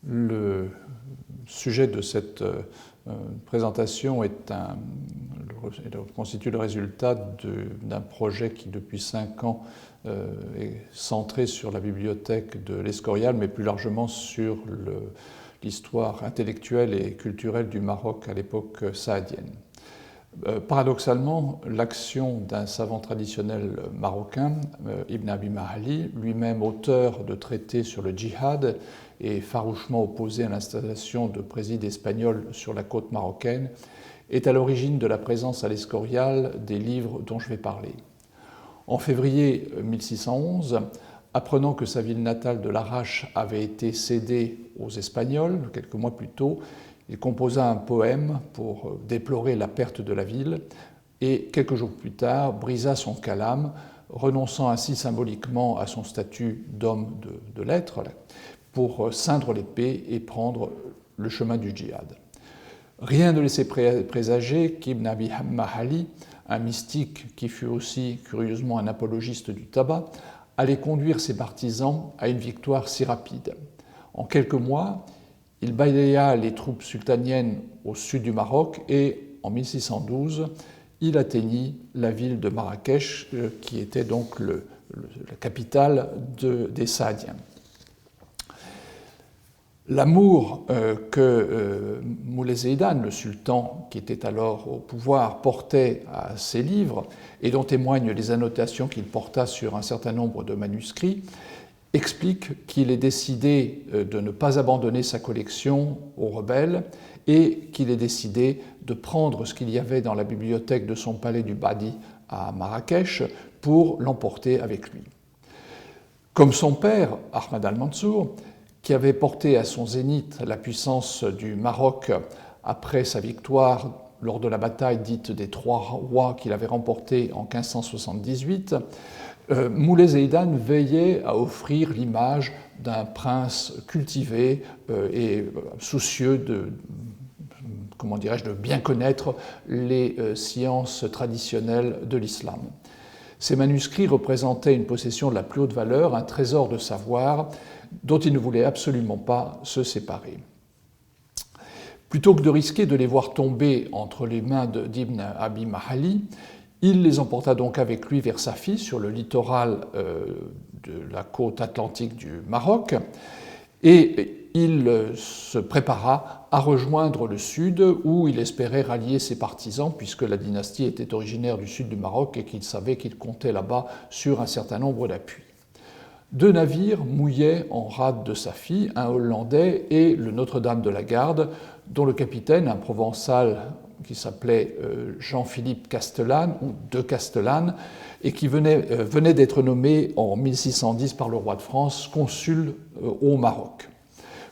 Le sujet de cette présentation constitue le résultat d'un projet qui, depuis 5 ans, est centré sur la bibliothèque de l'Escorial, mais plus largement sur l'histoire intellectuelle et culturelle du Maroc à l'époque saadienne. Paradoxalement, l'action d'un savant traditionnel marocain, Ibn Abi Mahali, lui-même auteur de traités sur le djihad et farouchement opposé à l'installation de présides espagnols sur la côte marocaine, est à l'origine de la présence à l'Escorial des livres dont je vais parler. En février 1611, apprenant que sa ville natale de Larache avait été cédée aux Espagnols quelques mois plus tôt, il composa un poème pour déplorer la perte de la ville et, quelques jours plus tard, brisa son calame, renonçant ainsi symboliquement à son statut d'homme de lettres pour ceindre l'épée et prendre le chemin du djihad. Rien ne laissait présager qu'Ibn Abi Mahali, un mystique qui fut aussi curieusement un apologiste du tabac, allait conduire ses partisans à une victoire si rapide. En quelques mois, il balaya les troupes sultaniennes au sud du Maroc et, en 1612, il atteignit la ville de Marrakech, qui était donc la capitale des Saadiens. L'amour que Moulay Zeidan, le sultan qui était alors au pouvoir, portait à ses livres, et dont témoignent les annotations qu'il porta sur un certain nombre de manuscrits, explique qu'il ait décidé de ne pas abandonner sa collection aux rebelles et qu'il ait décidé de prendre ce qu'il y avait dans la bibliothèque de son palais du Badi à Marrakech pour l'emporter avec lui. Comme son père, Ahmad al-Mansour, qui avait porté à son zénith la puissance du Maroc après sa victoire lors de la bataille dite des Trois Rois qu'il avait remportée en 1578, Moulay Zeidan veillait à offrir l'image d'un prince cultivé et soucieux de bien connaître les sciences traditionnelles de l'islam. Ces manuscrits représentaient une possession de la plus haute valeur, un trésor de savoir dont il ne voulait absolument pas se séparer. Plutôt que de risquer de les voir tomber entre les mains d'Ibn Abi Mahali, il les emporta donc avec lui vers Safi, sur le littoral de la côte atlantique du Maroc, et il se prépara à rejoindre le sud, où il espérait rallier ses partisans, puisque la dynastie était originaire du sud du Maroc et qu'il savait qu'il comptait là-bas sur un certain nombre d'appuis. 2 navires mouillaient en rade de Safi, un hollandais et le Notre-Dame de la Garde, dont le capitaine, un provençal qui s'appelait Jean-Philippe Castellane, ou de Castellane, et qui venait d'être nommé en 1610 par le roi de France consul au Maroc.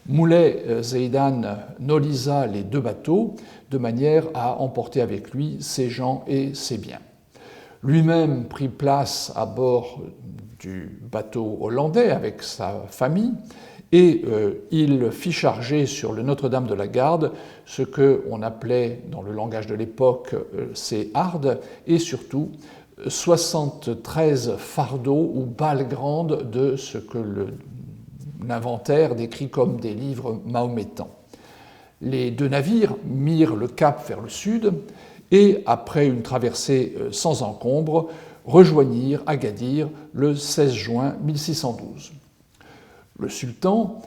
Moulay Zeidan nolisa les 2 bateaux de manière à emporter avec lui ses gens et ses biens. Lui-même prit place à bord du bateau hollandais avec sa famille et il fit charger sur le Notre-Dame de la Garde ce qu'on appelait dans le langage de l'époque ses hardes et surtout 73 fardeaux ou balles grandes de ce que l'inventaire décrit comme des livres mahométans. Les 2 navires mirent le cap vers le sud et, après une traversée sans encombre, rejoignirent Agadir le 16 juin 1612. Le sultan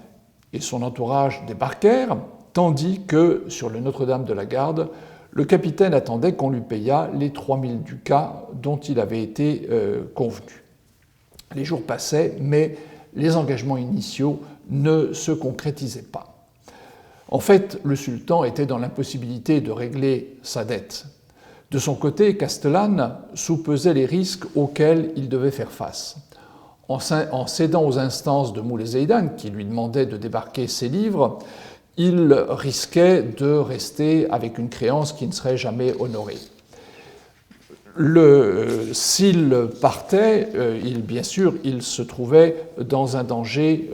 et son entourage débarquèrent, tandis que, sur le Notre-Dame de la Garde, le capitaine attendait qu'on lui payât les 3000 ducats dont il avait été convenu. Les jours passaient, mais les engagements initiaux ne se concrétisaient pas. En fait, le sultan était dans l'impossibilité de régler sa dette. De son côté, Castellane soupesait les risques auxquels il devait faire face. En cédant aux instances de Moulay Zeidan, qui lui demandait de débarquer ses livres, il risquait de rester avec une créance qui ne serait jamais honorée. S'il partait, bien sûr, il se trouvait dans un danger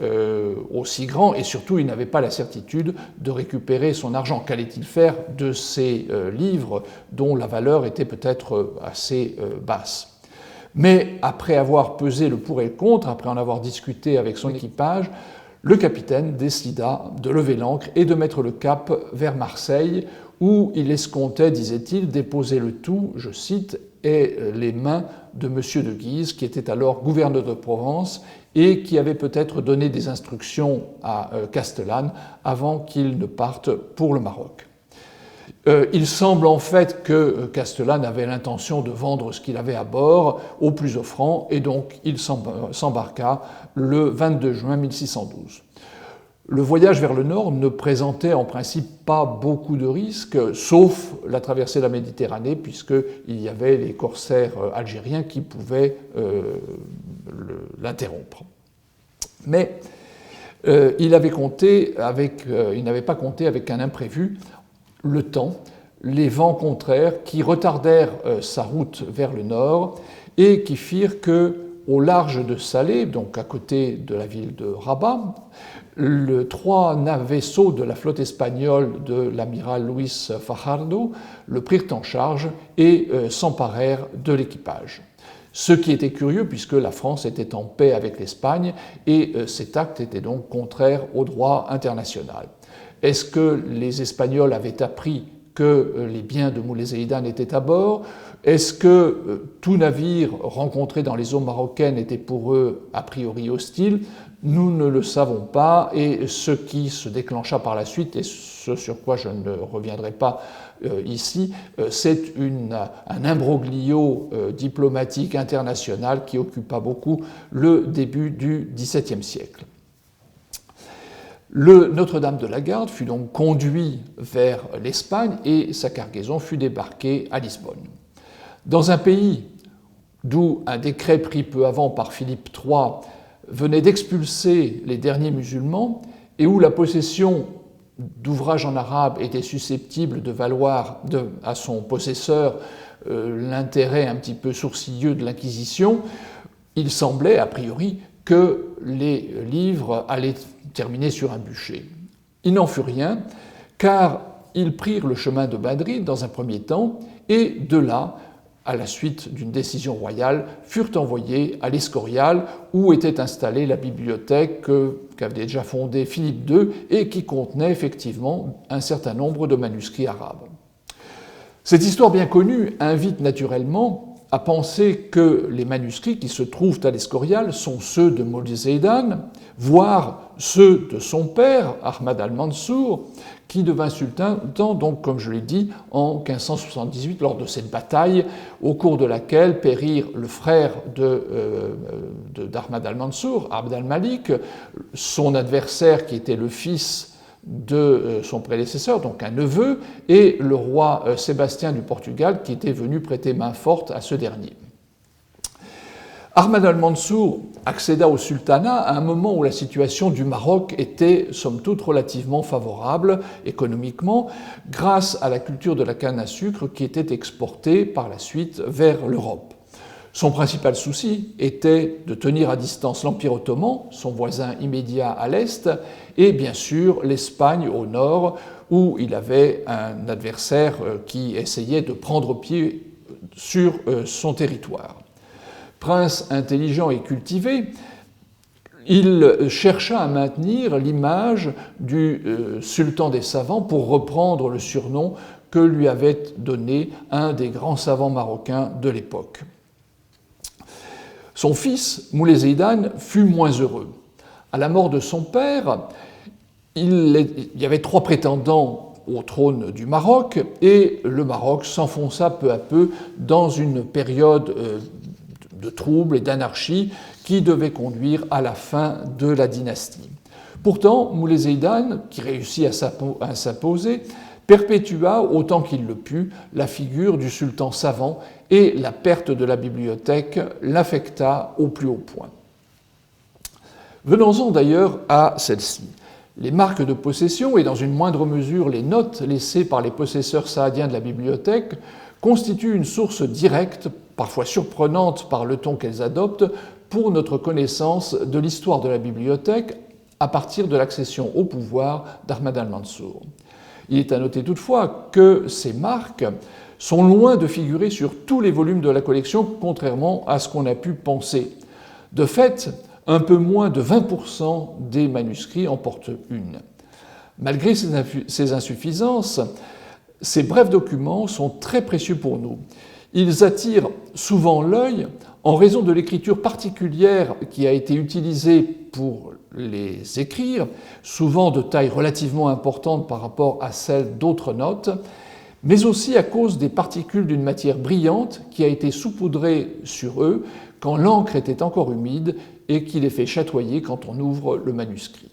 aussi grand et surtout, il n'avait pas la certitude de récupérer son argent. Qu'allait-il faire de ces livres dont la valeur était peut-être assez basse ? Mais après avoir pesé le pour et le contre, après en avoir discuté avec son équipage, le capitaine décida de lever l'ancre et de mettre le cap vers Marseille, où il escomptait, disait-il, déposer le tout, je cite, et les mains de M. de Guise, qui était alors gouverneur de Provence et qui avait peut-être donné des instructions à Castellane avant qu'il ne parte pour le Maroc. Il semble en fait que Castellane avait l'intention de vendre ce qu'il avait à bord au plus offrant, et donc il s'embarqua le 22 juin 1612. Le voyage vers le nord ne présentait en principe pas beaucoup de risques, sauf la traversée de la Méditerranée, puisqu'il y avait les corsaires algériens qui pouvaient l'interrompre. Mais il n'avait pas compté avec un imprévu, le temps, les vents contraires qui retardèrent sa route vers le nord et qui firent que, au large de Salé, donc à côté de la ville de Rabat, trois vaisseaux de la flotte espagnole de l'amiral Luis Fajardo le prirent en charge et s'emparèrent de l'équipage. Ce qui était curieux puisque la France était en paix avec l'Espagne et cet acte était donc contraire au droit international. Est-ce que les Espagnols avaient appris que les biens de Moulay Zéidane étaient à bord? Est-ce que tout navire rencontré dans les eaux marocaines était pour eux a priori hostile? Nous ne le savons pas, et ce qui se déclencha par la suite, et ce sur quoi je ne reviendrai pas ici, c'est un imbroglio diplomatique international qui occupa beaucoup le début du XVIIe siècle. Le Notre-Dame de la Garde fut donc conduit vers l'Espagne et sa cargaison fut débarquée à Lisbonne. Dans un pays d'où un décret pris peu avant par Philippe III venait d'expulser les derniers musulmans et où la possession d'ouvrages en arabe était susceptible de valoir à son possesseur l'intérêt un petit peu sourcilleux de l'Inquisition, il semblait a priori que les livres allaient terminer sur un bûcher. Il n'en fut rien, car ils prirent le chemin de Madrid dans un premier temps, et de là, à la suite d'une décision royale, furent envoyés à l'Escorial, où était installée la bibliothèque qu'avait déjà fondée Philippe II et qui contenait effectivement un certain nombre de manuscrits arabes. Cette histoire bien connue invite naturellement à penser que les manuscrits qui se trouvent à l'Escorial sont ceux de Moulay Zéidane, voire ceux de son père, Ahmad al-Mansour, qui devint sultan, donc, comme je l'ai dit, en 1578, lors de cette bataille, au cours de laquelle périrent le frère d'Ahmad al-Mansour, Abd al-Malik, son adversaire qui était le fils de son prédécesseur, donc un neveu, et le roi Sébastien du Portugal, qui était venu prêter main forte à ce dernier. Ahmad al-Mansour accéda au sultanat à un moment où la situation du Maroc était, somme toute, relativement favorable économiquement, grâce à la culture de la canne à sucre qui était exportée par la suite vers l'Europe. Son principal souci était de tenir à distance l'Empire ottoman, son voisin immédiat à l'est, et bien sûr l'Espagne au nord, où il avait un adversaire qui essayait de prendre pied sur son territoire. Prince intelligent et cultivé, il chercha à maintenir l'image du sultan des savants pour reprendre le surnom que lui avait donné un des grands savants marocains de l'époque. Son fils, Moulay Zéidane, fut moins heureux. À la mort de son père, il y avait 3 prétendants au trône du Maroc et le Maroc s'enfonça peu à peu dans une période de troubles et d'anarchie qui devait conduire à la fin de la dynastie. Pourtant, Moulay Zéidane, qui réussit à s'imposer, perpétua autant qu'il le put la figure du sultan savant et la perte de la bibliothèque l'affecta au plus haut point. Venons-en d'ailleurs à celle-ci. Les marques de possession et dans une moindre mesure les notes laissées par les possesseurs saadiens de la bibliothèque constituent une source directe, parfois surprenante par le ton qu'elles adoptent, pour notre connaissance de l'histoire de la bibliothèque à partir de l'accession au pouvoir d'Ahmad al-Mansour. Il est à noter toutefois que ces marques sont loin de figurer sur tous les volumes de la collection, contrairement à ce qu'on a pu penser. De fait, un peu moins de 20% des manuscrits en portent une. Malgré ces insuffisances, ces brefs documents sont très précieux pour nous. Ils attirent souvent l'œil en raison de l'écriture particulière qui a été utilisée pour les écrire, souvent de taille relativement importante par rapport à celle d'autres notes, mais aussi à cause des particules d'une matière brillante qui a été saupoudrée sur eux quand l'encre était encore humide et qui les fait chatoyer quand on ouvre le manuscrit.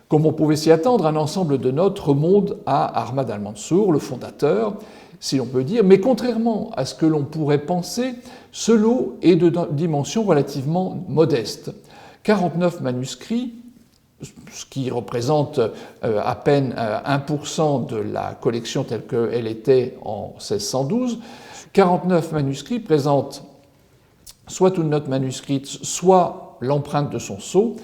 Comme on pouvait s'y attendre, un ensemble de notes remonte à Ahmad al-Mansour, le fondateur, si l'on peut dire, mais contrairement à ce que l'on pourrait penser, ce lot est de dimension relativement modeste. 49 manuscrits, ce qui représente à peine 1% de la collection telle qu'elle était en 1612. 49 manuscrits présentent soit une note manuscrite, soit l'empreinte de son sceau.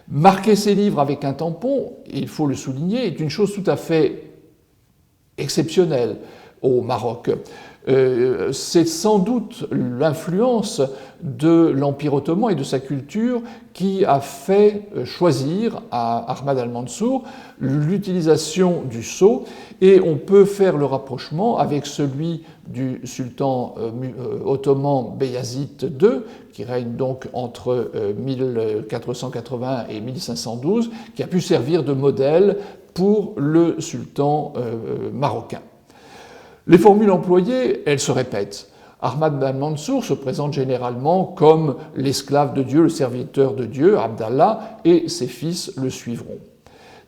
Marquer ses livres avec un tampon, il faut le souligner, est une chose tout à fait exceptionnelle au Maroc. C'est sans doute l'influence de l'Empire ottoman et de sa culture qui a fait choisir à Ahmad al-Mansour l'utilisation du sceau, et on peut faire le rapprochement avec celui du sultan ottoman Beyazid II, qui règne donc entre 1480 et 1512, qui a pu servir de modèle pour le sultan marocain. Les formules employées, elles se répètent. Ahmad al-Mansour se présente généralement comme l'esclave de Dieu, le serviteur de Dieu, Abdallah, et ses fils le suivront.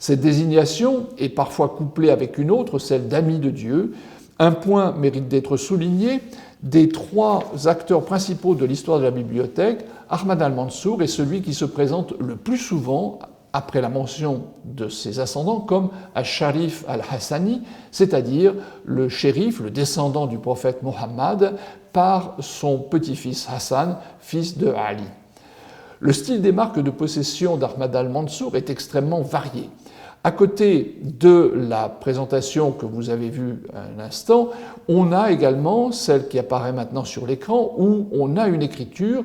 Cette désignation est parfois couplée avec une autre, celle d'ami de Dieu. Un point mérite d'être souligné. Des trois acteurs principaux de l'histoire de la bibliothèque, Ahmad al-Mansour est celui qui se présente le plus souvent après la mention de ses ascendants, comme Al-Sharif al-Hassani, c'est-à-dire le shérif, le descendant du prophète Mohammed, par son petit-fils Hassan, fils de Ali. Le style des marques de possession d'Ahmad al-Mansour est extrêmement varié. À côté de la présentation que vous avez vue à l'instant, on a également celle qui apparaît maintenant sur l'écran, où on a une écriture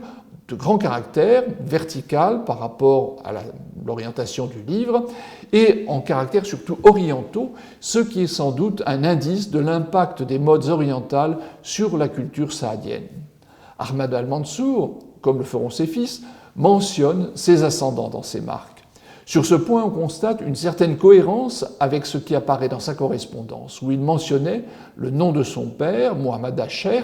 de grand caractère, verticale par rapport à l'orientation du livre, et en caractères surtout orientaux, ce qui est sans doute un indice de l'impact des modes orientales sur la culture saadienne. Ahmad al-Mansour, comme le feront ses fils, mentionne ses ascendants dans ses marques. Sur ce point, on constate une certaine cohérence avec ce qui apparaît dans sa correspondance, où il mentionnait le nom de son père, Muhammad al-Sheikh,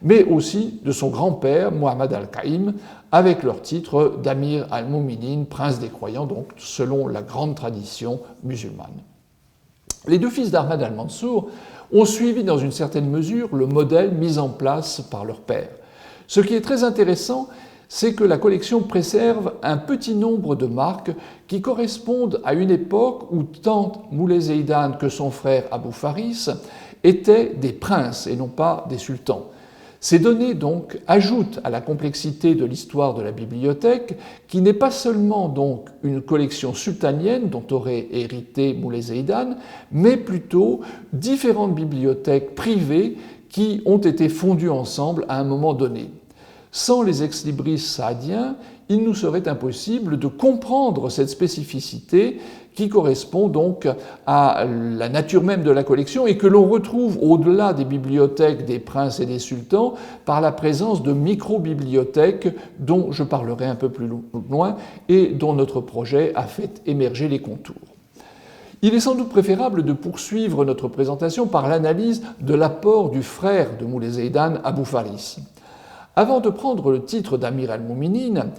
mais aussi de son grand-père, Muhammad al-Qaïm, avec leur titre d'Amir al-Mouminin, prince des croyants, donc selon la grande tradition musulmane. Les deux fils d'Ahmad al-Mansour ont suivi dans une certaine mesure le modèle mis en place par leur père. Ce qui est très intéressant, c'est que la collection préserve un petit nombre de marques qui correspondent à une époque où tant Moulay Zeidan que son frère Abou Faris étaient des princes et non pas des sultans. Ces données, donc, ajoutent à la complexité de l'histoire de la bibliothèque, qui n'est pas seulement donc une collection sultanienne dont aurait hérité Moulay Zeidan, mais plutôt différentes bibliothèques privées qui ont été fondues ensemble à un moment donné. Sans les ex-libris saadiens, il nous serait impossible de comprendre cette spécificité qui correspond donc à la nature même de la collection et que l'on retrouve au-delà des bibliothèques des princes et des sultans par la présence de micro-bibliothèques dont je parlerai un peu plus loin et dont notre projet a fait émerger les contours. Il est sans doute préférable de poursuivre notre présentation par l'analyse de l'apport du frère de Moulay Zeidan, Abou Faris. Avant de prendre le titre d'Amir al-Mouminin,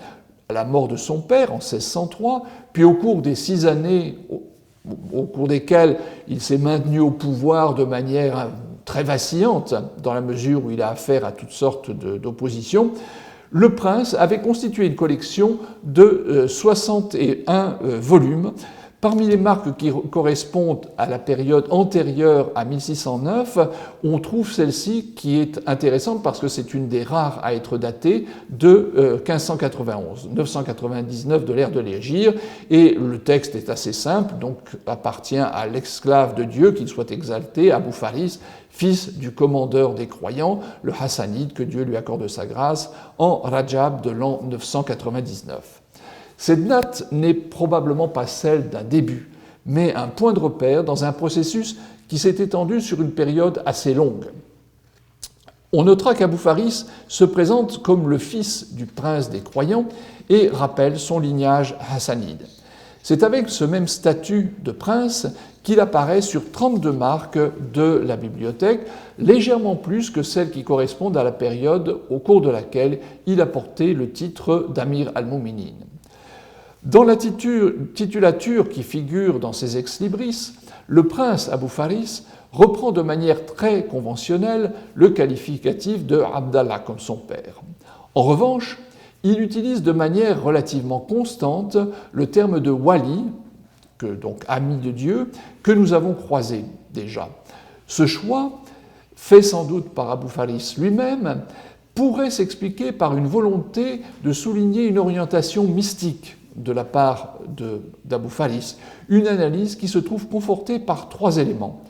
à la mort de son père en 1603, puis au cours des 6 années au cours desquelles il s'est maintenu au pouvoir de manière très vacillante, dans la mesure où il a affaire à toutes sortes d'oppositions, le prince avait constitué une collection de 61 volumes Parmi les marques qui correspondent à la période antérieure à 1609, on trouve celle-ci qui est intéressante parce que c'est une des rares à être datée de 1591, 999 de l'ère de l'Hégire, et le texte est assez simple, donc appartient à l'esclave de Dieu, qu'il soit exalté, Abou Faris, fils du commandeur des croyants, le Hassanide, que Dieu lui accorde sa grâce, en Rajab de l'an 999. Cette date n'est probablement pas celle d'un début, mais un point de repère dans un processus qui s'est étendu sur une période assez longue. On notera qu'Abou Faris se présente comme le fils du prince des croyants et rappelle son lignage hassanide. C'est avec ce même statut de prince qu'il apparaît sur 32 marques de la bibliothèque, légèrement plus que celles qui correspondent à la période au cours de laquelle il a porté le titre d'Amir al-Mouminin. Dans la titulature qui figure dans ces ex-libris, le prince Abou Faris reprend de manière très conventionnelle le qualificatif de Abdallah comme son père. En revanche, il utilise de manière relativement constante le terme de wali, donc ami de Dieu, que nous avons croisé déjà. Ce choix, fait sans doute par Abou Faris lui-même, pourrait s'expliquer par une volonté de souligner une orientation mystique de la part d'Abou Faris, une analyse qui se trouve confortée par 3 éléments.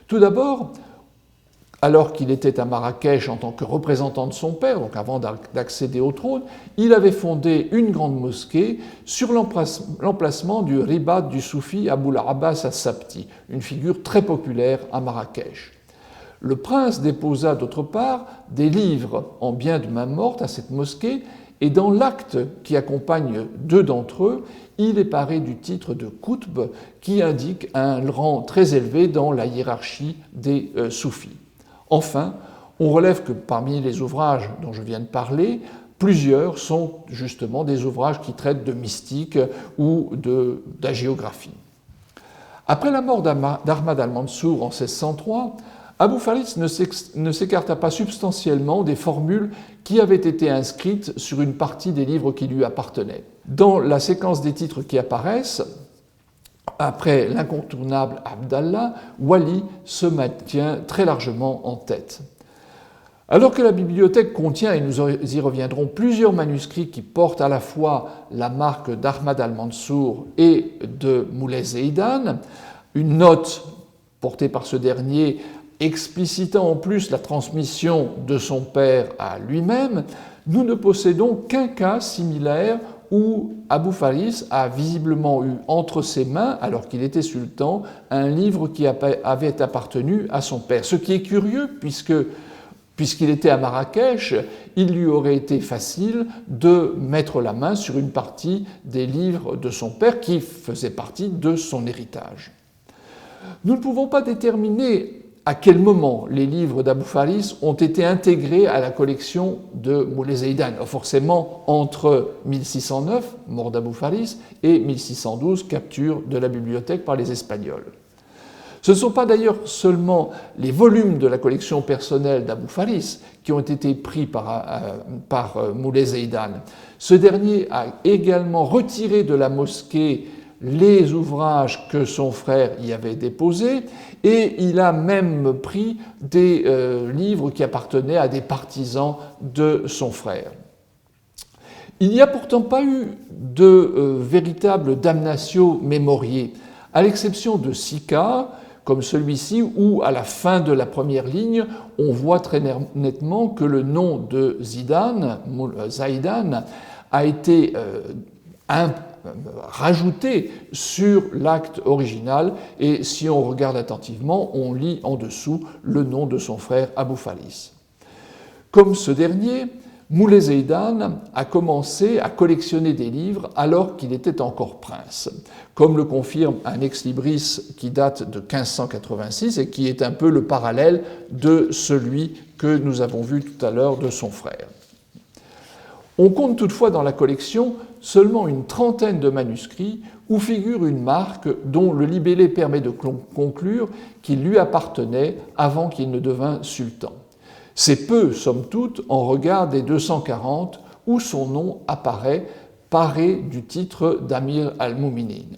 Tout d'abord, alors qu'il était à Marrakech en tant que représentant de son père, donc avant d'accéder au trône, il avait fondé une grande mosquée sur l'emplacement du ribat du soufi Aboul Abbas as-Sabti, une figure très populaire à Marrakech. Le prince déposa d'autre part des livres en bien de main morte à cette mosquée, et dans l'acte qui accompagne 2 d'entre eux, il est paré du titre de Koutb, qui indique un rang très élevé dans la hiérarchie des soufis. Enfin, on relève que parmi les ouvrages dont je viens de parler, plusieurs sont justement des ouvrages qui traitent de mystique ou d'hagiographie. Après la mort d'Ahmad al-Mansour en 1603, Abou Faris ne s'écarta pas substantiellement des formules qui avaient été inscrites sur une partie des livres qui lui appartenaient. Dans la séquence des titres qui apparaissent, après l'incontournable Abdallah, Wali se maintient très largement en tête. Alors que la bibliothèque contient, et nous y reviendrons, plusieurs manuscrits qui portent à la fois la marque d'Ahmad al-Mansour et de Moulay Zeidan, une note portée par ce dernier explicitant en plus la transmission de son père à lui-même, nous ne possédons qu'un cas similaire où Abou Faris a visiblement eu entre ses mains, alors qu'il était sultan, un livre qui avait appartenu à son père. Ce qui est curieux, puisqu'il était à Marrakech, il lui aurait été facile de mettre la main sur une partie des livres de son père qui faisaient partie de son héritage. Nous ne pouvons pas déterminer à quel moment les livres d'Abou Faris ont été intégrés à la collection de Moulay Zeidan. Forcément, entre 1609, mort d'Abou Faris, et 1612, capture de la bibliothèque par les Espagnols. Ce ne sont pas d'ailleurs seulement les volumes de la collection personnelle d'Abou Faris qui ont été pris par Moulay Zeidan. Ce dernier a également retiré de la mosquée les ouvrages que son frère y avait déposés, et il a même pris des livres qui appartenaient à des partisans de son frère. Il n'y a pourtant pas eu de véritable damnatio memoriae, à l'exception de 6 cas, comme celui-ci, où à la fin de la première ligne, on voit très nettement que le nom de Zaidan a été rajouté sur l'acte original, et si on regarde attentivement, on lit en dessous le nom de son frère Abou Faris. Comme ce dernier, Moulay Zeidan a commencé à collectionner des livres alors qu'il était encore prince, comme le confirme un ex-libris qui date de 1586 et qui est un peu le parallèle de celui que nous avons vu tout à l'heure de son frère. On compte toutefois dans la collection seulement une trentaine de manuscrits où figure une marque dont le libellé permet de conclure qu'il lui appartenait avant qu'il ne devint sultan. C'est peu, somme toute, en regard des 240 où son nom apparaît paré du titre d'Amir al-Mouminin.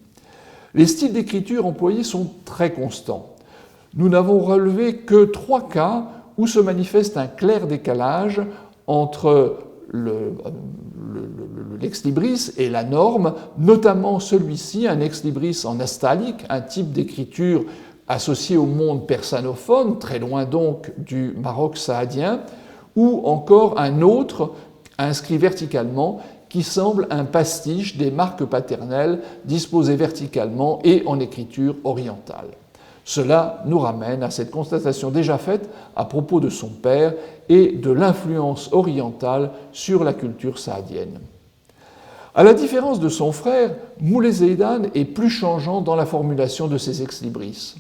Les styles d'écriture employés sont très constants. Nous n'avons relevé que 3 cas où se manifeste un clair décalage entre l'ex-libris et la norme, notamment celui-ci, un ex-libris en astalique, un type d'écriture associé au monde persanophone, très loin donc du Maroc saadien, ou encore un autre, inscrit verticalement, qui semble un pastiche des marques paternelles disposées verticalement et en écriture orientale. Cela nous ramène à cette constatation déjà faite à propos de son père et de l'influence orientale sur la culture saadienne. À la différence de son frère, Moulay Zeidan est plus changeant dans la formulation de ses ex-libris.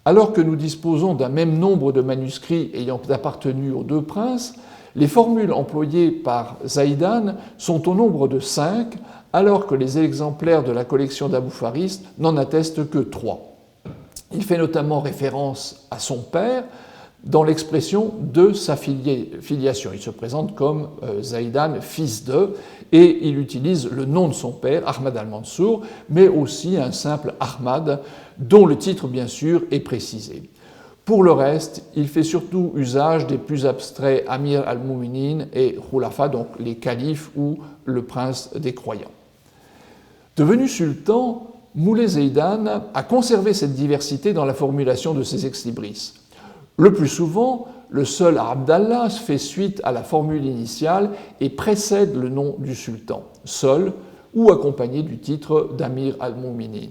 Alors que nous disposons d'un même nombre de manuscrits ayant appartenu aux 2 princes, les formules employées par Zeidan sont au nombre de 5, alors que les exemplaires de la collection d'Abou Faris n'en attestent que 3. Il fait notamment référence à son père dans l'expression de sa filiation. Il se présente comme Zeidan, fils de, et il utilise le nom de son père, Ahmad al-Mansour, mais aussi un simple Ahmad, dont le titre, bien sûr, est précisé. Pour le reste, il fait surtout usage des plus abstraits Amir al-Mouminin et Khulafa, donc les califes ou le prince des croyants. Devenu sultan, Moulay Zeidan a conservé cette diversité dans la formulation de ses ex-libris. Le plus souvent, le seul Abdallah fait suite à la formule initiale et précède le nom du sultan, seul ou accompagné du titre d'Amir al-Mouminin.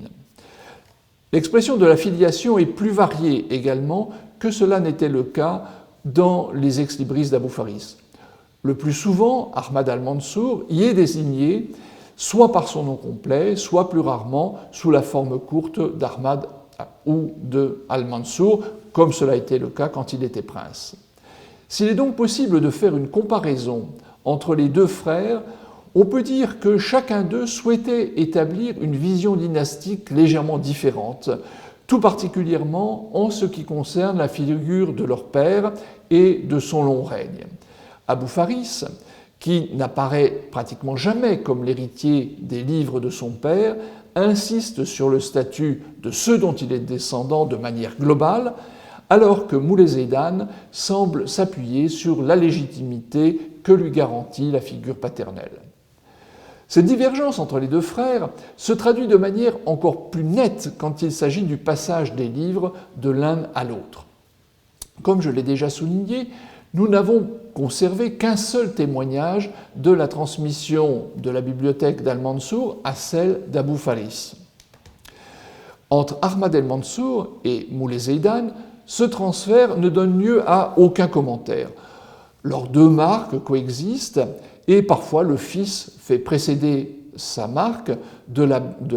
L'expression de la filiation est plus variée également que cela n'était le cas dans les ex-libris d'Abou Faris. Le plus souvent, Ahmad al-Mansour y est désigné soit par son nom complet, soit plus rarement sous la forme courte d'Ahmad ou de al-Mansour, comme cela a été le cas quand il était prince. S'il est donc possible de faire une comparaison entre les 2 frères, on peut dire que chacun d'eux souhaitait établir une vision dynastique légèrement différente, tout particulièrement en ce qui concerne la figure de leur père et de son long règne. Abou Faris, qui n'apparaît pratiquement jamais comme l'héritier des livres de son père, insiste sur le statut de ceux dont il est descendant de manière globale, alors que Moulay Zeidan semble s'appuyer sur la légitimité que lui garantit la figure paternelle. Cette divergence entre les 2 frères se traduit de manière encore plus nette quand il s'agit du passage des livres de l'un à l'autre. Comme je l'ai déjà souligné, nous n'avons conservé qu'un seul témoignage de la transmission de la bibliothèque d'Al-Mansour à celle d'Abou Faris. Entre Ahmad al-Mansour et Moulay Zeidan, ce transfert ne donne lieu à aucun commentaire. Leurs 2 marques coexistent et parfois le fils fait précéder sa marque de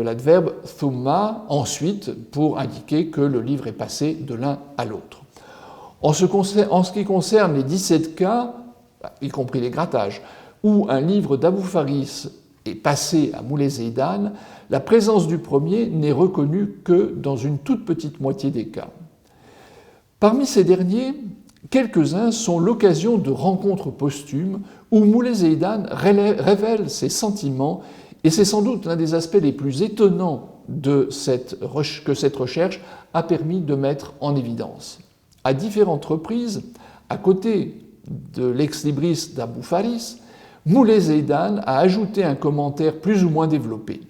l'adverbe thumma ensuite pour indiquer que le livre est passé de l'un à l'autre. En ce qui concerne les 17 cas, y compris les grattages, où un livre d'Abou Faris est passé à Moulay Zeidan, la présence du premier n'est reconnue que dans une toute petite moitié des cas. Parmi ces derniers, quelques-uns sont l'occasion de rencontres posthumes où Moulay Zeidan révèle ses sentiments, et c'est sans doute l'un des aspects les plus étonnants que cette recherche a permis de mettre en évidence. À différentes reprises, à côté de l'ex-libris d'Abou Faris, Moulay Zeidan a ajouté un commentaire plus ou moins développé.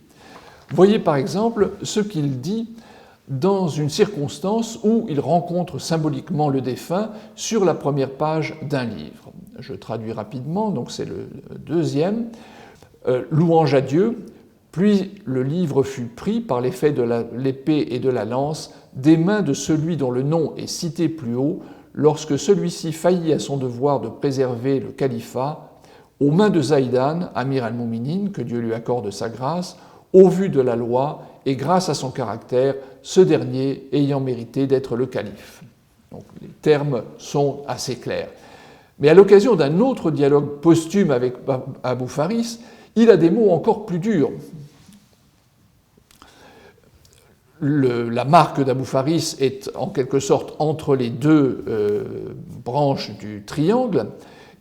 Voyez par exemple ce qu'il dit dans une circonstance où il rencontre symboliquement le défunt sur la première page d'un livre. Je traduis rapidement, donc c'est le 2e. Louange à Dieu, puis le livre fut pris par l'effet de l'épée et de la lance des mains de celui dont le nom est cité plus haut, lorsque celui-ci faillit à son devoir de préserver le califat, aux mains de Zeidan, Amir al-Mouminin, que Dieu lui accorde sa grâce, au vu de la loi et grâce à son caractère, ce dernier ayant mérité d'être le calife. Donc, les termes sont assez clairs. Mais à l'occasion d'un autre dialogue posthume avec Abou Faris, il a des mots encore plus durs. La marque d'Abou Faris est en quelque sorte entre les 2 branches du triangle,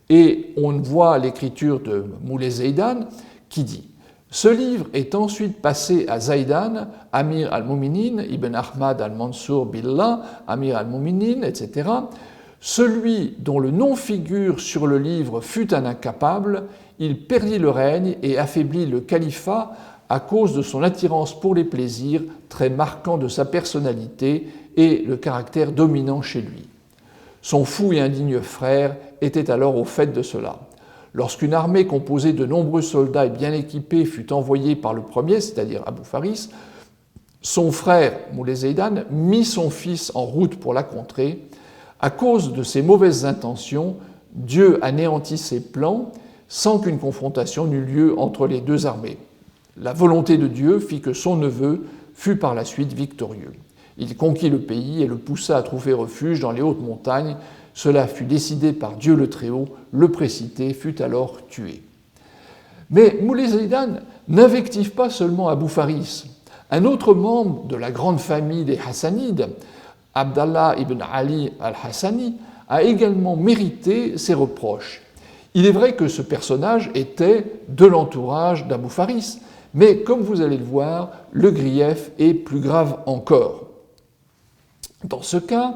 et on voit l'écriture de Moulay Zeidan qui dit Ce livre est ensuite passé à Zaidan, Amir al-Mouminin, Ibn Ahmad al-Mansour Billah, Amir al-Mouminin, etc., celui dont le nom figure sur le livre fut un incapable, il perdit le règne et affaiblit le califat à cause de son attirance pour les plaisirs, très marquant de sa personnalité et le caractère dominant chez lui. Son fou et indigne frère était alors au fait de cela. Lorsqu'une armée composée de nombreux soldats et bien équipés fut envoyée par le premier, c'est-à-dire Abou Faris, son frère Moulay Zeidan mit son fils en route pour la contrer. À cause de ses mauvaises intentions, Dieu anéantit ses plans sans qu'une confrontation n'eût lieu entre les deux armées. La volonté de Dieu fit que son neveu fut par la suite victorieux. Il conquit le pays et le poussa à trouver refuge dans les hautes montagnes. Cela fut décidé par Dieu le Très-Haut. Le précité fut alors tué. Mais Moulay Zeidan n'invective pas seulement Abou Faris. Un autre membre de la grande famille des Hassanides, Abdallah ibn Ali al-Hassani, a également mérité ses reproches. Il est vrai que ce personnage était de l'entourage d'Abou Faris, mais comme vous allez le voir, le grief est plus grave encore. Dans ce cas,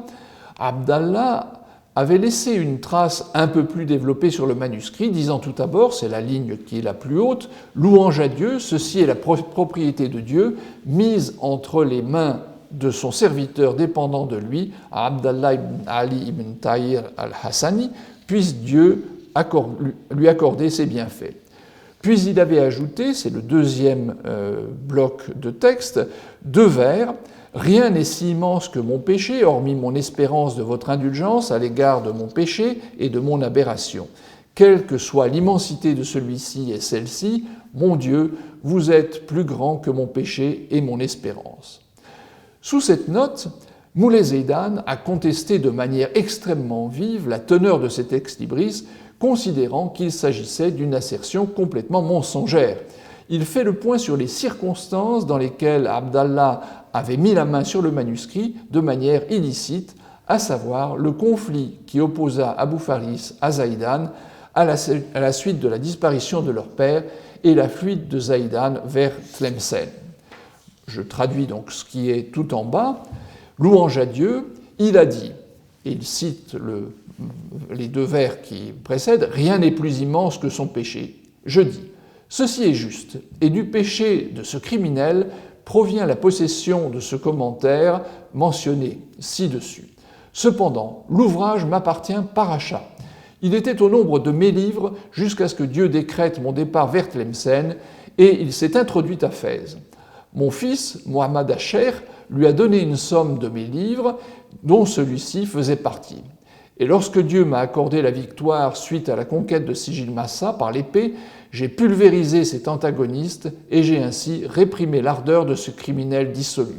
Abdallah avait laissé une trace un peu plus développée sur le manuscrit, disant tout d'abord, c'est la ligne qui est la plus haute, « Louange à Dieu, ceci est la propriété de Dieu, mise entre les mains de son serviteur dépendant de lui, Abdallah ibn Ali ibn Tahir al-Hassani, puisse Dieu lui accorder ses bienfaits. » Puis il avait ajouté, c'est le deuxième bloc de texte, deux vers. Rien n'est si immense que mon péché, hormis mon espérance de votre indulgence à l'égard de mon péché et de mon aberration. Quelle que soit l'immensité de celui-ci et celle-ci, mon Dieu, vous êtes plus grand que mon péché et mon espérance. Sous cette note, Moulay Zeidan a contesté de manière extrêmement vive la teneur de cet ex-libris, considérant qu'il s'agissait d'une assertion complètement mensongère. Il fait le point sur les circonstances dans lesquelles Abdallah avait mis la main sur le manuscrit de manière illicite, à savoir le conflit qui opposa Abou Faris à Zaidan à la suite de la disparition de leur père et la fuite de Zaidan vers Tlemcen. Je traduis donc ce qui est tout en bas. Louange à Dieu, il a dit, et il cite les deux vers qui précèdent, « Rien n'est plus immense que son péché. Je dis, ceci est juste, et du péché de ce criminel provient la possession de ce commentaire mentionné ci-dessus. Cependant, l'ouvrage m'appartient par achat. Il était au nombre de mes livres jusqu'à ce que Dieu décrète mon départ vers Tlemcen, et il s'est introduit à Fès. Mon fils, Mohammad Acher, lui a donné une somme de mes livres, dont celui-ci faisait partie. Et lorsque Dieu m'a accordé la victoire suite à la conquête de Sigil Massa par l'épée, j'ai pulvérisé cet antagoniste et j'ai ainsi réprimé l'ardeur de ce criminel dissolu.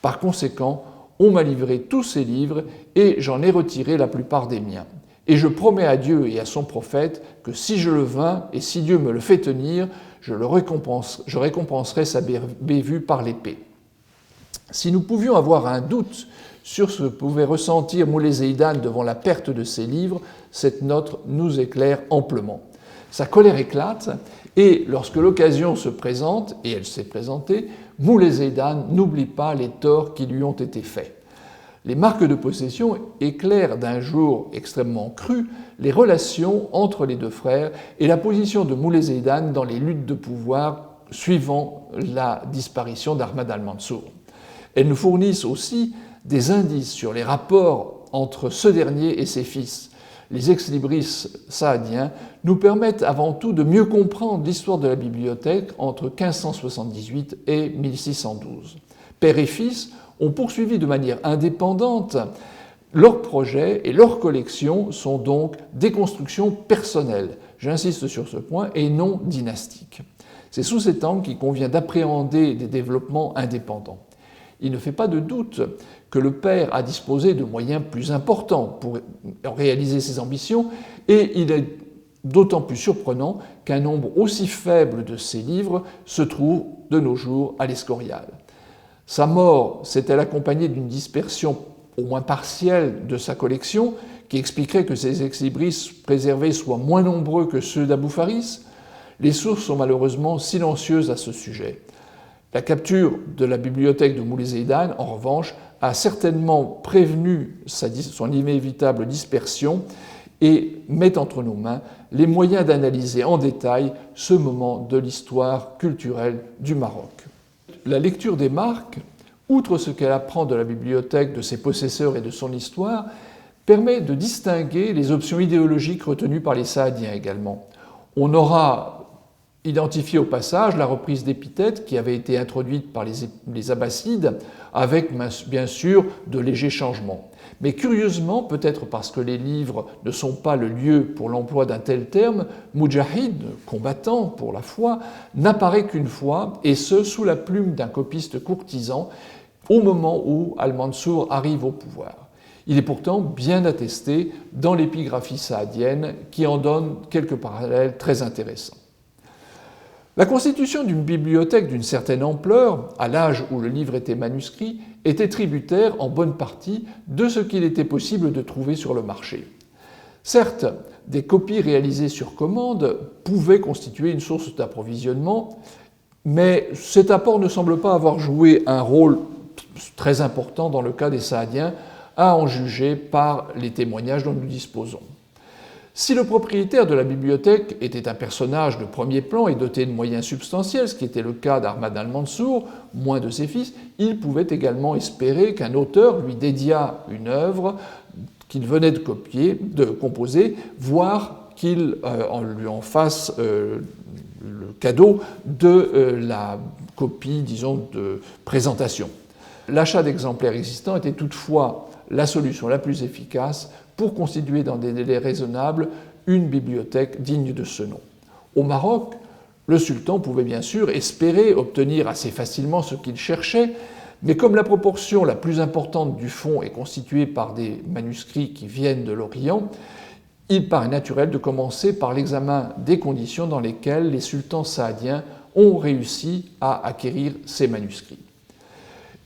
Par conséquent, on m'a livré tous ces livres et j'en ai retiré la plupart des miens. Et je promets à Dieu et à son prophète que si je le vains et si Dieu me le fait tenir, je récompenserai sa bévue par l'épée. Si nous pouvions avoir un doute sur ce que pouvait ressentir Moulay Zeidan devant la perte de ses livres, cette note nous éclaire amplement. Sa colère éclate et lorsque l'occasion se présente, et elle s'est présentée, Moulay Zeidan n'oublie pas les torts qui lui ont été faits. Les marques de possession éclairent d'un jour extrêmement cru les relations entre les deux frères et la position de Moulay Zeidan dans les luttes de pouvoir suivant la disparition d'Ahmad al-Mansour. Elles nous fournissent aussi des indices sur les rapports entre ce dernier et ses fils. Les ex-libris saadiens nous permettent avant tout de mieux comprendre l'histoire de la bibliothèque entre 1578 et 1612. Père et fils ont poursuivi de manière indépendante leurs projets et leurs collections sont donc des constructions personnelles, j'insiste sur ce point, et non dynastiques. C'est sous cet angle qu'il convient d'appréhender des développements indépendants. Il ne fait pas de doute que le père a disposé de moyens plus importants pour réaliser ses ambitions, et il est d'autant plus surprenant qu'un nombre aussi faible de ses livres se trouve de nos jours à l'Escorial. Sa mort s'est-elle accompagnée d'une dispersion au moins partielle de sa collection, qui expliquerait que ses ex-libris préservés soient moins nombreux que ceux d'Abou Faris? les sources sont malheureusement silencieuses à ce sujet. La capture de la bibliothèque de Moulay Zeidan, en revanche, a certainement prévenu son inévitable dispersion et met entre nos mains les moyens d'analyser en détail ce moment de l'histoire culturelle du Maroc. La lecture des marques, outre ce qu'elle apprend de la bibliothèque, de ses possesseurs et de son histoire, permet de distinguer les options idéologiques retenues par les Saadiens également. On aura identifié au passage la reprise d'épithètes qui avait été introduite par les Abbassides, avec bien sûr de légers changements. Mais curieusement, peut-être parce que les livres ne sont pas le lieu pour l'emploi d'un tel terme, Moudjahid, combattant pour la foi, n'apparaît qu'une fois, et ce, sous la plume d'un copiste courtisan, au moment où Al-Mansour arrive au pouvoir. Il est pourtant bien attesté dans l'épigraphie saadienne qui en donne quelques parallèles très intéressants. La constitution d'une bibliothèque d'une certaine ampleur, à l'âge où le livre était manuscrit, était tributaire en bonne partie de ce qu'il était possible de trouver sur le marché. Certes, des copies réalisées sur commande pouvaient constituer une source d'approvisionnement, mais cet apport ne semble pas avoir joué un rôle très important dans le cas des Saadiens, à en juger par les témoignages dont nous disposons. Si le propriétaire de la bibliothèque était un personnage de premier plan et doté de moyens substantiels, ce qui était le cas d'Ahmad al-Mansour, moins de ses fils, il pouvait également espérer qu'un auteur lui dédiât une œuvre qu'il venait de composer, voire qu'il lui en fasse le cadeau de la copie, disons, de présentation. L'achat d'exemplaires existants était toutefois la solution la plus efficace pour constituer dans des délais raisonnables une bibliothèque digne de ce nom. Au Maroc, le sultan pouvait bien sûr espérer obtenir assez facilement ce qu'il cherchait, mais comme la proportion la plus importante du fonds est constituée par des manuscrits qui viennent de l'Orient, il paraît naturel de commencer par l'examen des conditions dans lesquelles les sultans saadiens ont réussi à acquérir ces manuscrits.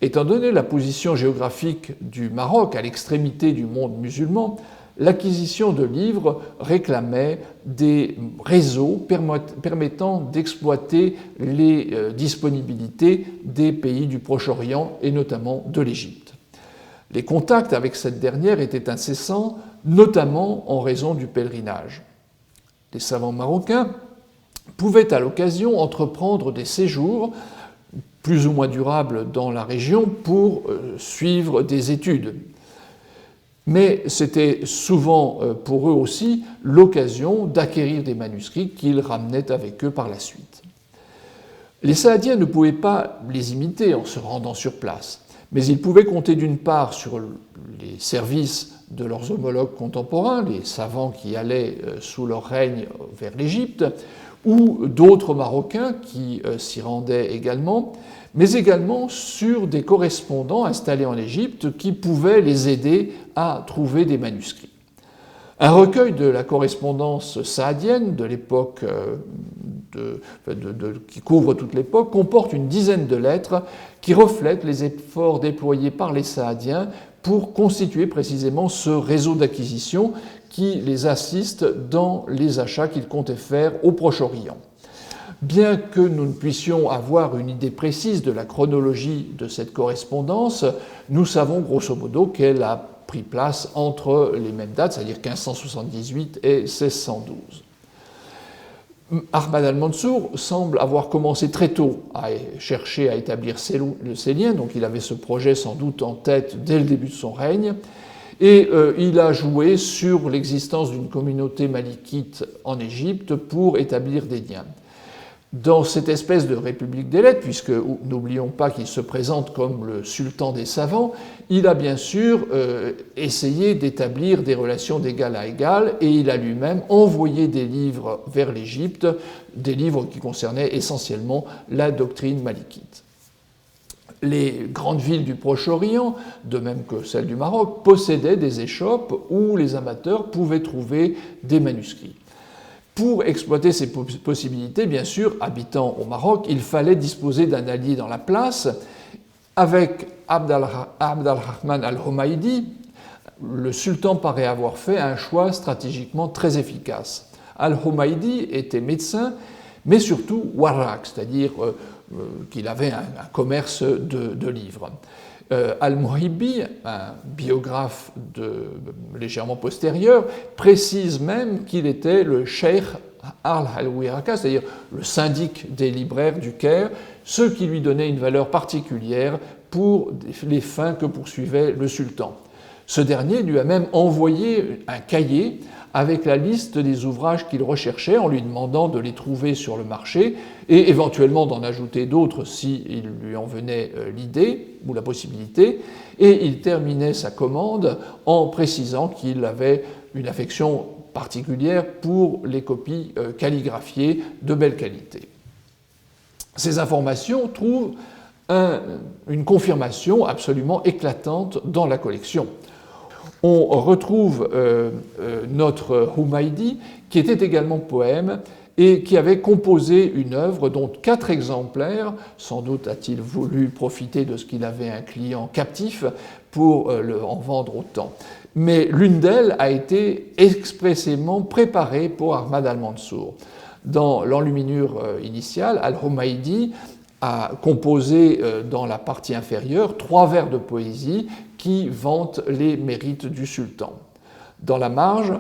Étant donné la position géographique du Maroc à l'extrémité du monde musulman, l'acquisition de livres réclamait des réseaux permettant d'exploiter les disponibilités des pays du Proche-Orient et notamment de l'Égypte. Les contacts avec cette dernière étaient incessants, notamment en raison du pèlerinage. Les savants marocains pouvaient à l'occasion entreprendre des séjours plus ou moins durables dans la région pour suivre des études. Mais c'était souvent pour eux aussi l'occasion d'acquérir des manuscrits qu'ils ramenaient avec eux par la suite. Les Saadiens ne pouvaient pas les imiter en se rendant sur place, mais ils pouvaient compter d'une part sur les services de leurs homologues contemporains, les savants qui allaient sous leur règne vers l'Égypte, ou d'autres Marocains qui s'y rendaient également, mais également sur des correspondants installés en Égypte qui pouvaient les aider à trouver des manuscrits. Un recueil de la correspondance saadienne de l'époque, qui couvre toute l'époque, comporte une dizaine de lettres qui reflètent les efforts déployés par les Saadiens pour constituer précisément ce réseau d'acquisition qui les assiste dans les achats qu'ils comptaient faire au Proche-Orient. Bien que nous ne puissions avoir une idée précise de la chronologie de cette correspondance, nous savons grosso modo qu'elle a pris place entre les mêmes dates, c'est-à-dire 1578 et 1612. Ahmad al-Mansour semble avoir commencé très tôt à chercher à établir ces liens, donc il avait ce projet sans doute en tête dès le début de son règne, et il a joué sur l'existence d'une communauté malikite en Égypte pour établir des liens. Dans cette espèce de république des lettres, puisque n'oublions pas qu'il se présente comme le sultan des savants, il a bien sûr essayé d'établir des relations d'égal à égal, et il a lui-même envoyé des livres vers l'Égypte, des livres qui concernaient essentiellement la doctrine malikite. Les grandes villes du Proche-Orient, de même que celles du Maroc, possédaient des échoppes où les amateurs pouvaient trouver des manuscrits. Pour exploiter ces possibilités, bien sûr, habitant au Maroc, il fallait disposer d'un allié dans la place. Avec Abd al-Rahman al-Humaydi, le sultan paraît avoir fait un choix stratégiquement très efficace. Al-Humaydi était médecin, mais surtout warraq, c'est-à-dire qu'il avait un commerce de livres. Al-Muhibbi, un biographe légèrement postérieur, précise même qu'il était le cheikh al-Wiraka, c'est-à-dire le syndic des libraires du Caire, ce qui lui donnait une valeur particulière pour les fins que poursuivait le sultan. Ce dernier lui a même envoyé un cahier avec la liste des ouvrages qu'il recherchait en lui demandant de les trouver sur le marché et éventuellement d'en ajouter d'autres s'il lui en venait l'idée ou la possibilité. Et il terminait sa commande en précisant qu'il avait une affection particulière pour les copies calligraphiées de belle qualité. Ces informations trouvent une confirmation absolument éclatante dans la collection. On retrouve notre Humaydi, qui était également poème et qui avait composé une œuvre dont 4 exemplaires, sans doute a-t-il voulu profiter de ce qu'il avait un client captif pour en vendre autant. Mais l'une d'elles a été expressément préparée pour Ahmad al-Mansour. Dans l'enluminure initiale, Al-Humaydi a composé dans la partie inférieure 3 vers de poésie qui vantent les mérites du sultan. Dans la marge,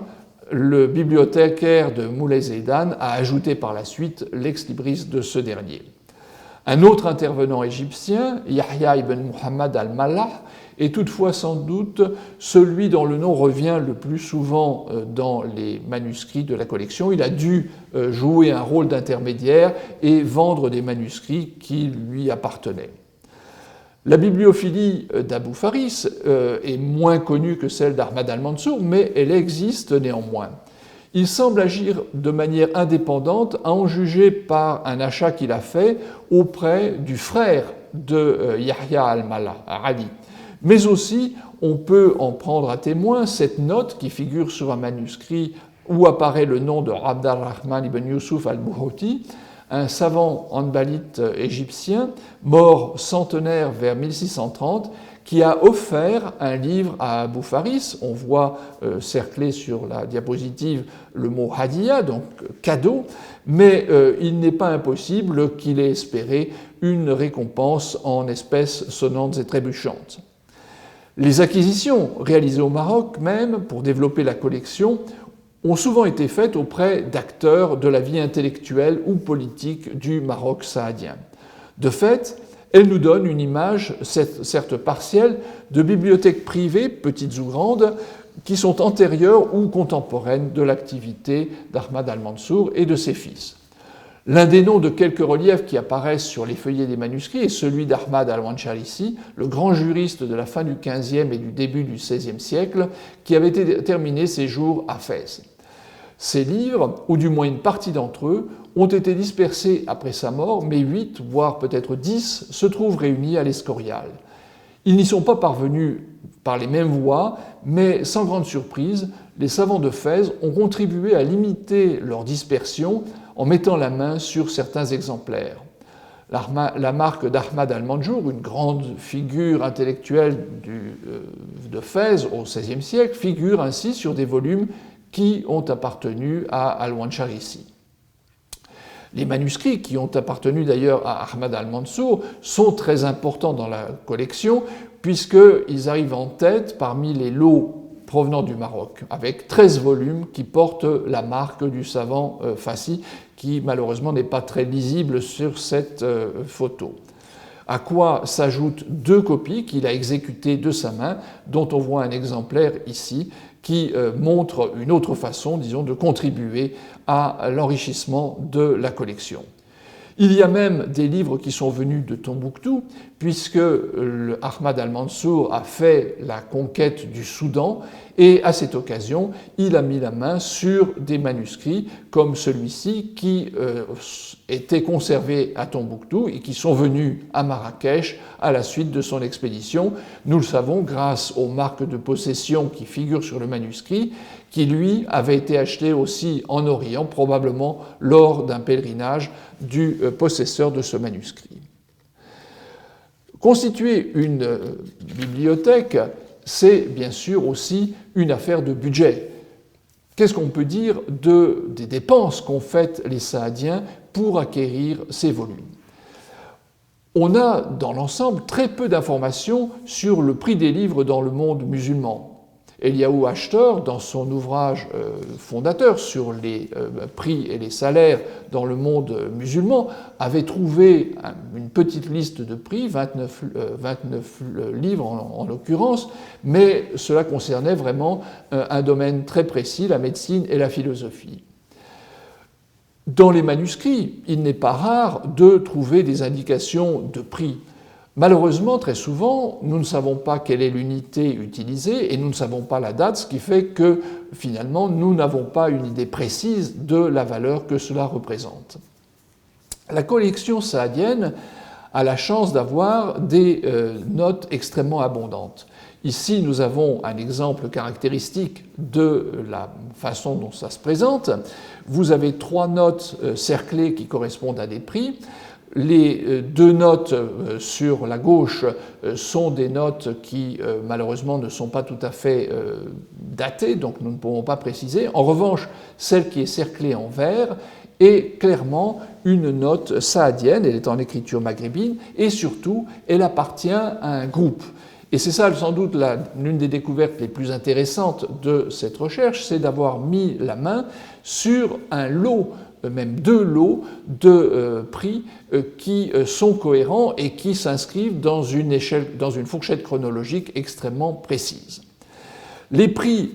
le bibliothécaire de Moulay Zeidan a ajouté par la suite l'ex-libris de ce dernier. Un autre intervenant égyptien, Yahya ibn Muhammad al-Mallah, est toutefois sans doute celui dont le nom revient le plus souvent dans les manuscrits de la collection. Il a dû jouer un rôle d'intermédiaire et vendre des manuscrits qui lui appartenaient. La bibliophilie d'Abou Faris est moins connue que celle d'Ahmad al-Mansour, mais elle existe néanmoins. Il semble agir de manière indépendante, à en juger par un achat qu'il a fait auprès du frère de Yahya al-Mallah, Ali. Mais aussi, on peut en prendre à témoin cette note qui figure sur un manuscrit où apparaît le nom de Abd al-Rahman ibn Yusuf al-Buhouti, un savant hanbalite égyptien, mort centenaire vers 1630, qui a offert un livre à Abou Faris. On voit cerclé sur la diapositive le mot hadiya, donc cadeau, mais il n'est pas impossible qu'il ait espéré une récompense en espèces sonnantes et trébuchantes. Les acquisitions réalisées au Maroc même pour développer la collection ont souvent été faites auprès d'acteurs de la vie intellectuelle ou politique du Maroc saadien. De fait, elles nous donnent une image, certes partielle, de bibliothèques privées, petites ou grandes, qui sont antérieures ou contemporaines de l'activité d'Ahmad al-Mansour et de ses fils. L'un des noms de quelques reliefs qui apparaissent sur les feuillets des manuscrits est celui d'Ahmad al-Wancharisi, le grand juriste de la fin du XVe et du début du XVIe siècle, qui avait terminé ses jours à Fès. Ces livres, ou du moins une partie d'entre eux, ont été dispersés après sa mort, mais 8, voire peut-être 10, se trouvent réunis à l'Escorial. Ils n'y sont pas parvenus par les mêmes voies, mais sans grande surprise, les savants de Fès ont contribué à limiter leur dispersion en mettant la main sur certains exemplaires. La marque d'Ahmad al-Mansour, une grande figure intellectuelle de Fès au XVIe siècle, figure ainsi sur des volumes qui ont appartenu à al-Wancharisi. Les manuscrits qui ont appartenu d'ailleurs à Ahmad al-Mansour sont très importants dans la collection puisqu'ils arrivent en tête parmi les lots provenant du Maroc, avec 13 volumes qui portent la marque du savant Fassi, qui malheureusement n'est pas très lisible sur cette photo. À quoi s'ajoutent 2 copies qu'il a exécutées de sa main, dont on voit un exemplaire ici, qui montre une autre façon, disons, de contribuer à l'enrichissement de la collection. Il y a même des livres qui sont venus de Tombouctou, puisque Ahmad al-Mansour a fait la conquête du Soudan, et à cette occasion, il a mis la main sur des manuscrits comme celui-ci qui étaient conservés à Tombouctou et qui sont venus à Marrakech à la suite de son expédition. Nous le savons grâce aux marques de possession qui figurent sur le manuscrit, qui lui avait été acheté aussi en Orient, probablement lors d'un pèlerinage du possesseur de ce manuscrit. Constituer une bibliothèque, c'est bien sûr aussi une affaire de budget. Qu'est-ce qu'on peut dire des dépenses qu'ont faites les Saadiens pour acquérir ces volumes. On a dans l'ensemble très peu d'informations sur le prix des livres dans le monde musulman. Eliyahu Ashtor, dans son ouvrage fondateur sur les prix et les salaires dans le monde musulman, avait trouvé une petite liste de prix, 29 livres en l'occurrence, mais cela concernait vraiment un domaine très précis, la médecine et la philosophie. Dans les manuscrits, il n'est pas rare de trouver des indications de prix. Malheureusement, très souvent, nous ne savons pas quelle est l'unité utilisée et nous ne savons pas la date, ce qui fait que finalement, nous n'avons pas une idée précise de la valeur que cela représente. La collection saadienne a la chance d'avoir des notes extrêmement abondantes. Ici, nous avons un exemple caractéristique de la façon dont ça se présente. Vous avez 3 notes cerclées qui correspondent à des prix. Les 2 notes sur la gauche sont des notes qui, malheureusement, ne sont pas tout à fait datées, donc nous ne pouvons pas préciser. En revanche, celle qui est cerclée en vert est clairement une note saadienne, elle est en écriture maghrébine, et surtout, elle appartient à un groupe. Et c'est ça, sans doute, l'une des découvertes les plus intéressantes de cette recherche, c'est d'avoir mis la main sur un lot, même 2 lots de prix qui sont cohérents et qui s'inscrivent dans une fourchette chronologique extrêmement précise. Les prix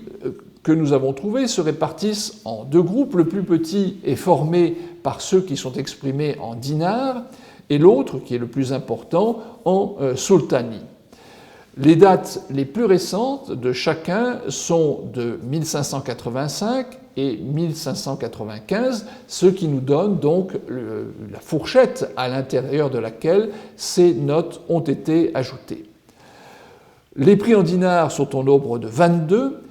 que nous avons trouvés se répartissent en 2 groupes. Le plus petit est formé par ceux qui sont exprimés en dinars et l'autre, qui est le plus important, en sultani. Les dates les plus récentes de chacun sont de 1585 et 1595, ce qui nous donne donc la fourchette à l'intérieur de laquelle ces notes ont été ajoutées. Les prix en dinars sont au nombre de 22,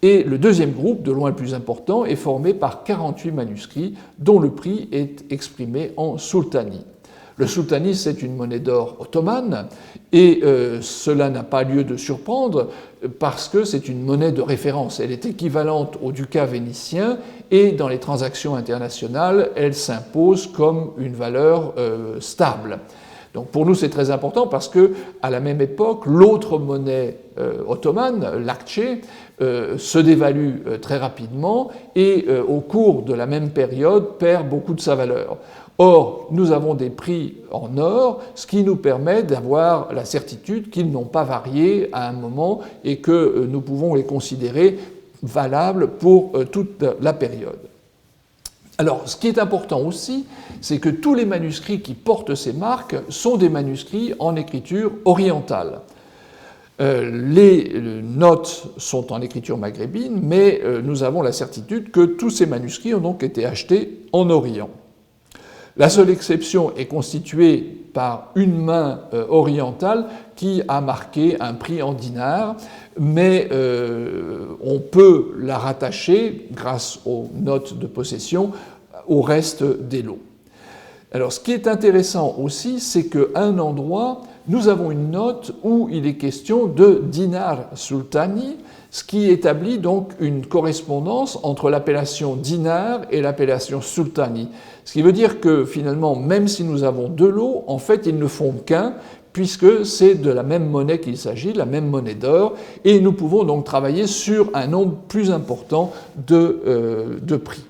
et le deuxième groupe, de loin le plus important, est formé par 48 manuscrits dont le prix est exprimé en sultani. Le sultani, c'est une monnaie d'or ottomane, et cela n'a pas lieu de surprendre parce que c'est une monnaie de référence. Elle est équivalente au ducat vénitien et dans les transactions internationales, elle s'impose comme une valeur stable. Donc pour nous, c'est très important parce que à la même époque, l'autre monnaie ottomane, l'akçe, se dévalue très rapidement et au cours de la même période perd beaucoup de sa valeur. Or, nous avons des prix en or, ce qui nous permet d'avoir la certitude qu'ils n'ont pas varié à un moment et que nous pouvons les considérer valables pour toute la période. Alors, ce qui est important aussi, c'est que tous les manuscrits qui portent ces marques sont des manuscrits en écriture orientale. Les notes sont en écriture maghrébine, mais nous avons la certitude que tous ces manuscrits ont donc été achetés en Orient. La seule exception est constituée par une main orientale qui a marqué un prix en dinars, mais on peut la rattacher, grâce aux notes de possession, au reste des lots. Alors, ce qui est intéressant aussi, c'est qu'à un endroit, nous avons une note où il est question de dinar sultani, ce qui établit donc une correspondance entre l'appellation dinar et l'appellation sultani. Ce qui veut dire que finalement, même si nous avons 2 lots, en fait, ils ne font qu'un, puisque c'est de la même monnaie qu'il s'agit, la même monnaie d'or, et nous pouvons donc travailler sur un nombre plus important de prix.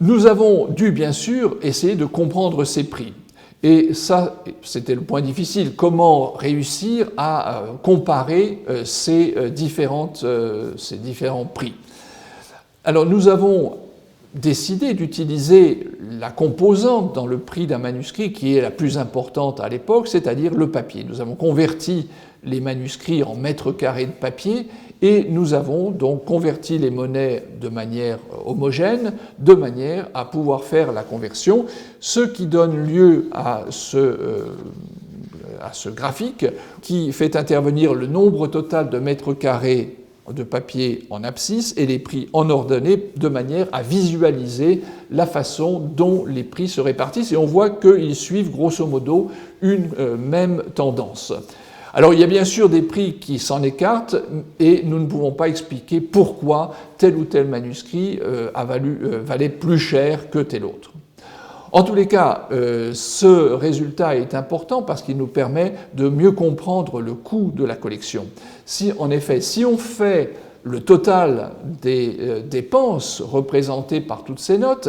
Nous avons dû, bien sûr, essayer de comprendre ces prix. Et ça, c'était le point difficile. Comment réussir à comparer ces différents prix? Alors, nous avons décidé d'utiliser la composante dans le prix d'un manuscrit qui est la plus importante à l'époque, c'est-à-dire le papier. Nous avons converti les manuscrits en mètres carrés de papier et nous avons donc converti les monnaies de manière homogène, de manière à pouvoir faire la conversion, ce qui donne lieu à ce graphique qui fait intervenir le nombre total de mètres carrés de papier en abscisse et les prix en ordonnée de manière à visualiser la façon dont les prix se répartissent et on voit qu'ils suivent grosso modo une même tendance. Alors il y a bien sûr des prix qui s'en écartent et nous ne pouvons pas expliquer pourquoi tel ou tel manuscrit valait plus cher que tel autre. En tous les cas, ce résultat est important parce qu'il nous permet de mieux comprendre le coût de la collection. En effet, si on fait le total des dépenses représentées par toutes ces notes,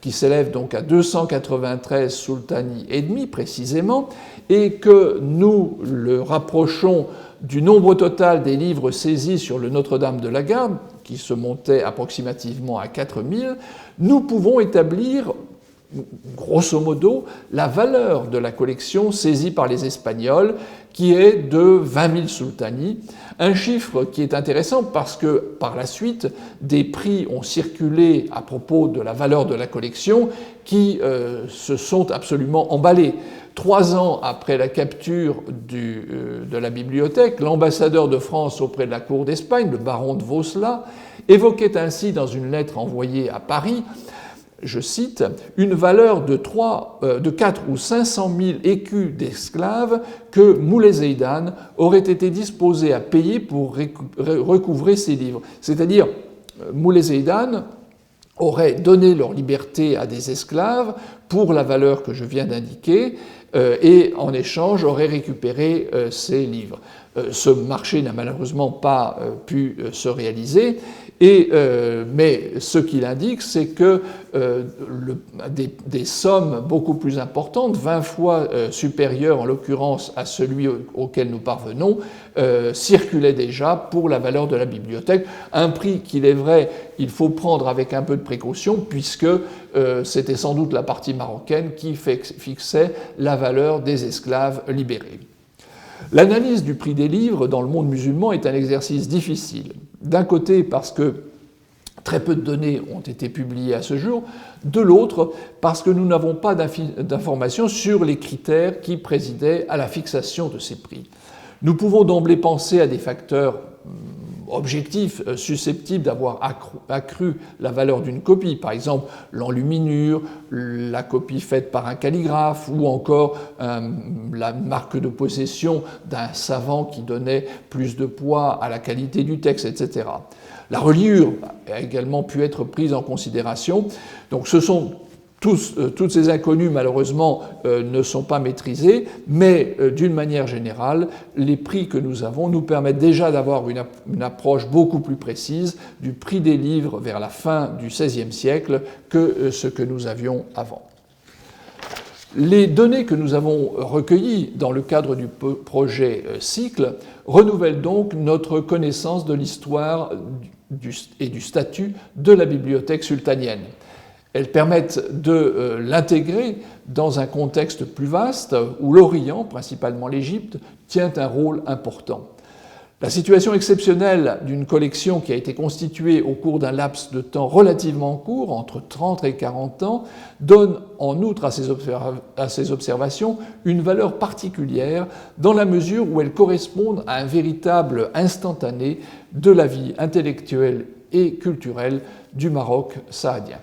qui s'élèvent donc à 293 sultani et demi précisément, et que nous le rapprochons du nombre total des livres saisis sur le Notre-Dame de la Garde, qui se montait approximativement à 4000, nous pouvons établir grosso modo, la valeur de la collection saisie par les Espagnols, qui est de 20 000 sultani, un chiffre qui est intéressant parce que, par la suite, des prix ont circulé à propos de la valeur de la collection qui se sont absolument emballés. 3 ans après la capture de la bibliothèque, l'ambassadeur de France auprès de la cour d'Espagne, le baron de Vosla, évoquait ainsi dans une lettre envoyée à Paris, je cite, « une valeur de 4 ou 500 000 écus d'esclaves que Moulay Zeidan aurait été disposé à payer pour recouvrer ses livres. » C'est-à-dire, Moulay Zeidan aurait donné leur liberté à des esclaves pour la valeur que je viens d'indiquer et en échange aurait récupéré ces livres. Ce marché n'a malheureusement pas pu se réaliser, mais ce qu'il indique, c'est que des sommes beaucoup plus importantes, 20 fois supérieures en l'occurrence à celui auquel nous parvenons, circulaient déjà pour la valeur de la bibliothèque, un prix qu'il est vrai, il faut prendre avec un peu de précaution, puisque c'était sans doute la partie marocaine qui fixait la valeur des esclaves libérés. L'analyse du prix des livres dans le monde musulman est un exercice difficile. D'un côté, parce que très peu de données ont été publiées à ce jour, de l'autre, parce que nous n'avons pas d'informations sur les critères qui présidaient à la fixation de ces prix. Nous pouvons d'emblée penser à des facteurs objectifs susceptibles d'avoir accru la valeur d'une copie, par exemple l'enluminure, la copie faite par un calligraphe ou encore la marque de possession d'un savant qui donnait plus de poids à la qualité du texte, etc. La reliure a également pu être prise en considération. Donc ce sont toutes ces inconnues, malheureusement, ne sont pas maîtrisées, mais d'une manière générale, les prix que nous avons nous permettent déjà d'avoir une approche beaucoup plus précise du prix des livres vers la fin du XVIe siècle que ce que nous avions avant. Les données que nous avons recueillies dans le cadre du projet Cycle renouvellent donc notre connaissance de l'histoire et du statut de la bibliothèque sultanienne. Elles permettent de l'intégrer dans un contexte plus vaste où l'Orient, principalement l'Égypte, tient un rôle important. La situation exceptionnelle d'une collection qui a été constituée au cours d'un laps de temps relativement court, entre 30 et 40 ans, donne en outre à ces observations une valeur particulière dans la mesure où elles correspondent à un véritable instantané de la vie intellectuelle et culturelle du Maroc saadien.